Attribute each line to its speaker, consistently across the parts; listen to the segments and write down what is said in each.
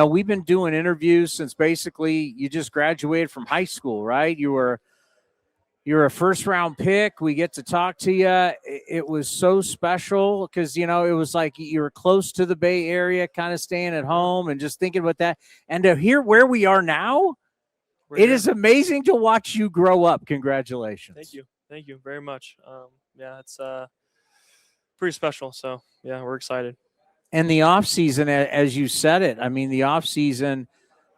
Speaker 1: we've been doing interviews since basically you just graduated from high school, right? You're a first-round pick. We get to talk to you. It was so special because, it was like you were close to the Bay Area, kind of staying at home and just thinking about that. And to hear where we are now, it is amazing to watch you grow up. Congratulations.
Speaker 2: Thank you. Thank you very much. Yeah, it's pretty special. So, yeah, we're excited.
Speaker 1: And the off season, as you said it, I mean, the off season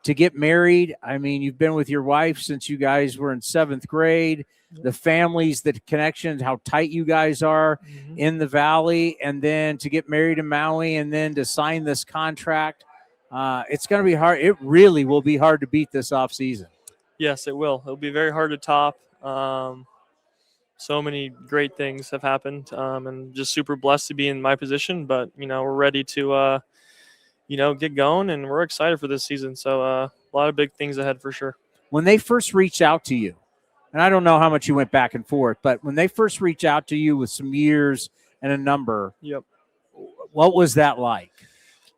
Speaker 1: to get married. I mean, you've been with your wife since you guys were in 7th grade. The families, the connections, how tight you guys are in the Valley, and then to get married in Maui, and then to sign this contract. It's going to be hard. It really will be hard to beat this off season.
Speaker 2: Yes, it will. It'll be very hard to top. So many great things have happened, and just super blessed to be in my position. But we're ready to get going, and we're excited for this season. So a lot of big things ahead for sure.
Speaker 1: When they first reached out to you, and I don't know how much you went back and forth, but when they first reached out to you with some years and a number, what was that like?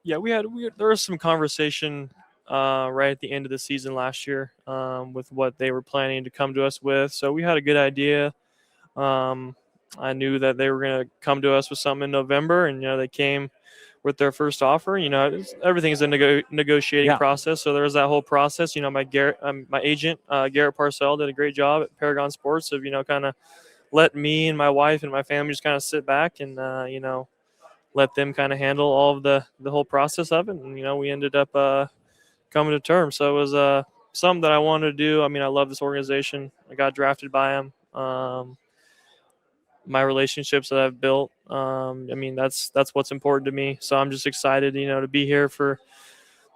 Speaker 2: Yeah, there was some conversation right at the end of the season last year with what they were planning to come to us with. So we had a good idea. I knew that they were going to come to us with something in November, and they came with their first offer. Everything is a negotiating process. So there was that whole process. My agent Garrett Parcell did a great job at Paragon Sports of kind of let me and my wife and my family just kind of sit back and let them kind of handle all of the whole process of it. And we ended up coming to terms. So it was something that I wanted to do. I mean, I love this organization. I got drafted by them. My relationships that I've built. That's what's important to me. So I'm just excited, to be here for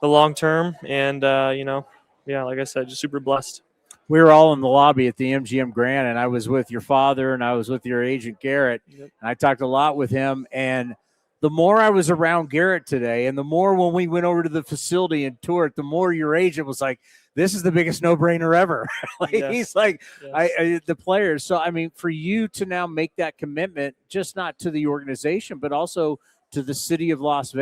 Speaker 2: the long term. And, like I said, just super blessed.
Speaker 1: We were all in the lobby at the MGM Grand, and I was with your father and I was with your agent, Garrett. And I talked a lot with him. And the more I was around Garrett today, and the more when we went over to the facility and toured, the more your agent was like, this is the biggest no-brainer ever. He's like, the players. So, I mean, for you to now make that commitment, just not to the organization, but also to the city of Las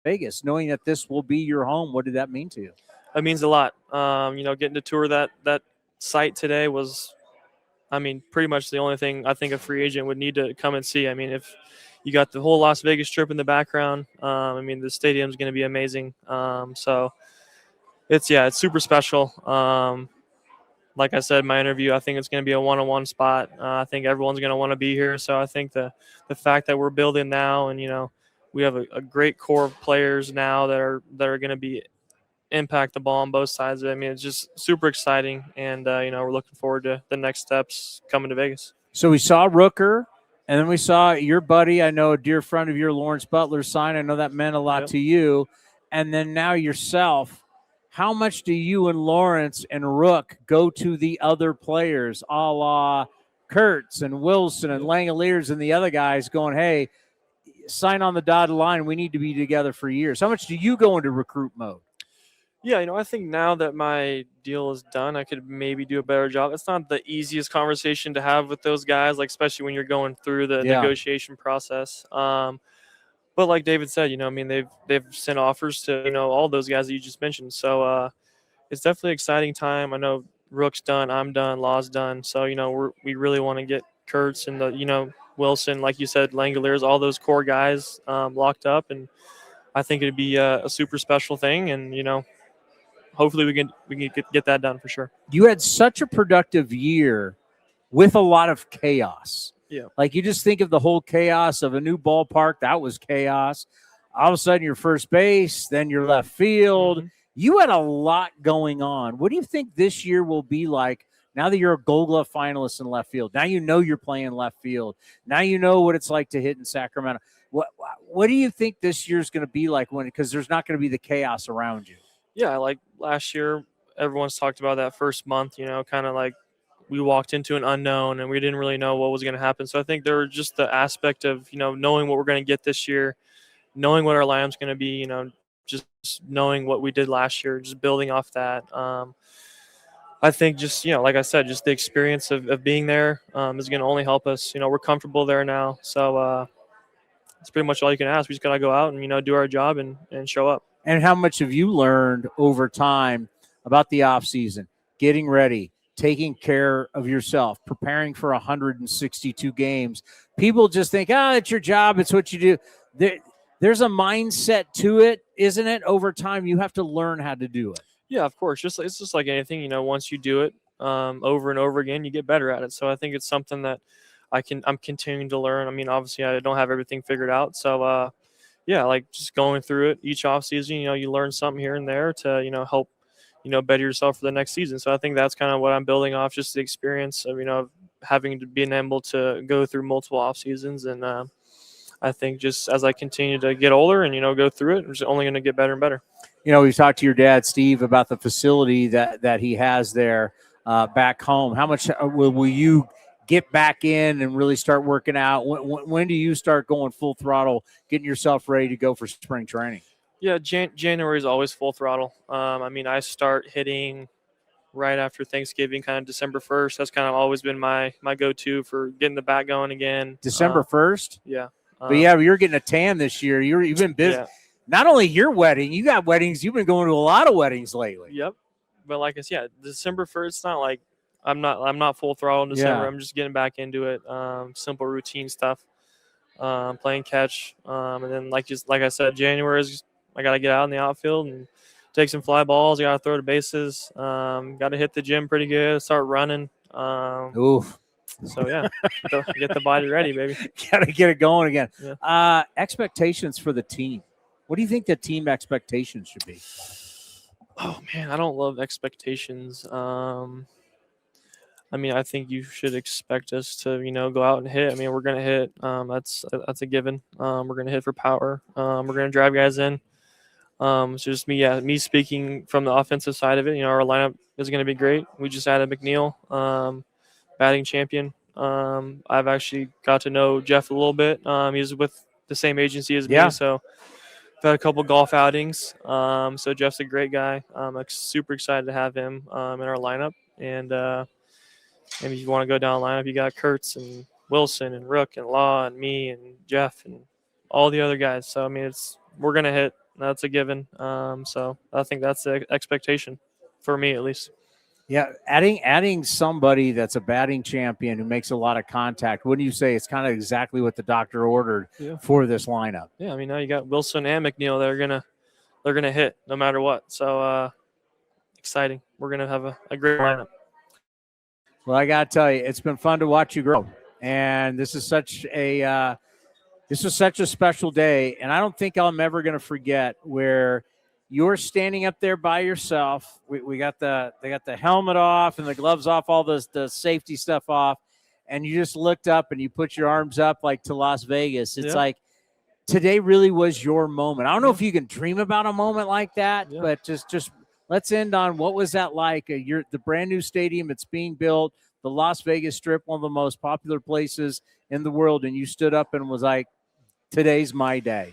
Speaker 1: Vegas, knowing that this will be your home, what did that mean to you?
Speaker 2: It means a lot. Getting to tour that site today was, pretty much the only thing I think a free agent would need to come and see. I mean, if you got the whole Las Vegas Strip in the background, the stadium's going to be amazing. So it's super special. Like I said in my interview, I think it's going to be a one-on-one spot. I think everyone's going to want to be here. So I think the fact that we're building now, and we have a great core of players now that are going to be impact the ball on both sides of it. It's just super exciting, and we're looking forward to the next steps coming to Vegas.
Speaker 1: So we saw Rooker, and then we saw your buddy, I know a dear friend of your, Lawrence Butler, sign. I know that meant a lot to you, and then now yourself. How much do you and Lawrence and Rook go to the other players, a la Kurtz and Wilson and Langoliers and the other guys going, hey, sign on the dotted line. We need to be together for years. How much do you go into recruit mode?
Speaker 2: Yeah, I think now that my deal is done, I could maybe do a better job. It's not the easiest conversation to have with those guys, like especially when you're going through the negotiation process. But like David said, they've sent offers to all those guys that you just mentioned. So it's definitely an exciting time. I know Rook's done, I'm done, Law's done. So we really want to get Kurtz and the Wilson, like you said, Langoliers, all those core guys locked up, and I think it'd be a super special thing. And hopefully we can get that done for sure.
Speaker 1: You had such a productive year with a lot of chaos.
Speaker 2: Yeah.
Speaker 1: Like you just think of the whole chaos of a new ballpark. That was chaos. All of a sudden you're first base, then you're left field. You had a lot going on. What do you think this year will be like now that you're a Gold Glove finalist in left field? Now you're playing left field. Now you know what it's like to hit in Sacramento. What do you think this year's going to be like because there's not going to be the chaos around you?
Speaker 2: Yeah, like last year, everyone's talked about that first month, kind of like we walked into an unknown and we didn't really know what was going to happen. So I think there was just the aspect of, knowing what we're going to get this year, knowing what our lineup's going to be, just knowing what we did last year, just building off that. I think just, like I said, just the experience of being there is going to only help us. We're comfortable there now. So it's pretty much all you can ask. We just got to go out and, do our job and show up.
Speaker 1: And how much have you learned over time about the off season, getting ready, taking care of yourself, preparing for 162 games? People just think, it's your job. It's what you do. There's a mindset to it, isn't it? Over time, you have to learn how to do it.
Speaker 2: Yeah, of course. It's just like anything, once you do it over and over again, you get better at it. So I think it's something that I'm continuing to learn. I mean, obviously I don't have everything figured out. So yeah, like just going through it each off season, you learn something here and there to, help, better yourself for the next season. So I think that's kind of what I'm building off, just the experience of, having to being able to go through multiple off seasons. And I think just as I continue to get older and, go through it, I'm just only going to get better and better.
Speaker 1: We've talked to your dad, Steve, about the facility that he has there back home. How much will you get back in and really start working out? When do you start going full throttle, getting yourself ready to go for spring training?
Speaker 2: Yeah, January is always full throttle. I mean, I start hitting right after Thanksgiving, kind of December 1st. That's kind of always been my go-to for getting the bat going again.
Speaker 1: December 1st?
Speaker 2: Yeah.
Speaker 1: But you're getting a tan this year. You've been busy. Yeah. Not only your wedding, you got weddings. You've been going to a lot of weddings lately.
Speaker 2: Yep. But like I said, December 1st, it's not like I'm not full throttle in December. Yeah. I'm just getting back into it. Simple routine stuff, playing catch. And then like I said, January is I got to get out in the outfield and take some fly balls. I got to throw the bases. Got to hit the gym pretty good. Start running.
Speaker 1: Oof.
Speaker 2: So yeah, get the body ready, baby.
Speaker 1: Got to get it going again.
Speaker 2: Yeah.
Speaker 1: Expectations for the team. What do you think the team expectations should be?
Speaker 2: Oh man, I don't love expectations. I mean, I think you should expect us to, go out and hit. I mean, we're gonna hit. That's a given. We're gonna hit for power. We're gonna drive guys in. So just me speaking from the offensive side of it. Our lineup is gonna be great. We just added McNeil, batting champion. I've actually got to know Jeff a little bit. He's with the same agency as me, so I've had a couple golf outings. So Jeff's a great guy. I'm super excited to have him in our lineup. And maybe if you want to go down the lineup, you got Kurtz and Wilson and Rook and Law and me and Jeff and all the other guys. So I mean, we're gonna hit. That's a given. So I think that's the expectation for me, at least.
Speaker 1: Yeah, adding somebody that's a batting champion who makes a lot of contact. Wouldn't you say it's kind of exactly what the doctor ordered for this lineup?
Speaker 2: Yeah, I mean, now you got Wilson and McNeil. They're gonna hit no matter what. So exciting. We're gonna have a great lineup.
Speaker 1: Well, I gotta tell you, it's been fun to watch you grow, and this is such a special day. And I don't think I'm ever gonna forget where you're standing up there by yourself. They got the helmet off and the gloves off, all the safety stuff off, and you just looked up and you put your arms up like to Las Vegas. It's like today really was your moment. I don't know if you can dream about a moment like that, but just let's end on what was that like? The brand new stadium, it's being built, the Las Vegas Strip, one of the most popular places in the world, and you stood up and was like, today's my day.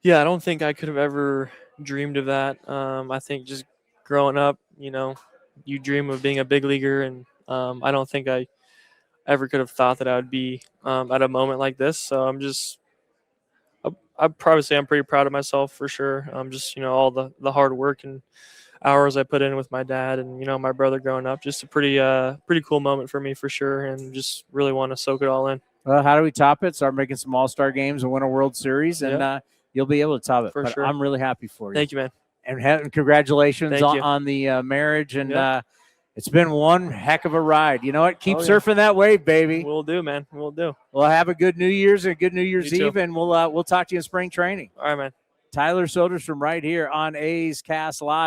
Speaker 2: Yeah, I don't think I could have ever dreamed of that. I think just growing up, you dream of being a big leaguer, and I don't think I ever could have thought that I would be at a moment like this. So I'd probably say I'm pretty proud of myself for sure. Just all the hard work and hours I put in with my dad and my brother growing up. Just a pretty cool moment for me for sure, and just really want to soak it all in.
Speaker 1: Well, how do we top it? Start making some All-Star games and win a World Series, and you'll be able to top it.
Speaker 2: For sure.
Speaker 1: I'm really happy for you.
Speaker 2: Thank you, man.
Speaker 1: And congratulations on the marriage. And it's been one heck of a ride. You know what? Keep surfing that wave, baby.
Speaker 2: We'll do, man. We'll do.
Speaker 1: Well, have a good New Year's and a good New Year's Eve, and we'll talk to you in spring training.
Speaker 2: All right, man.
Speaker 1: Tyler Soderstrom right here on A's Cast Live.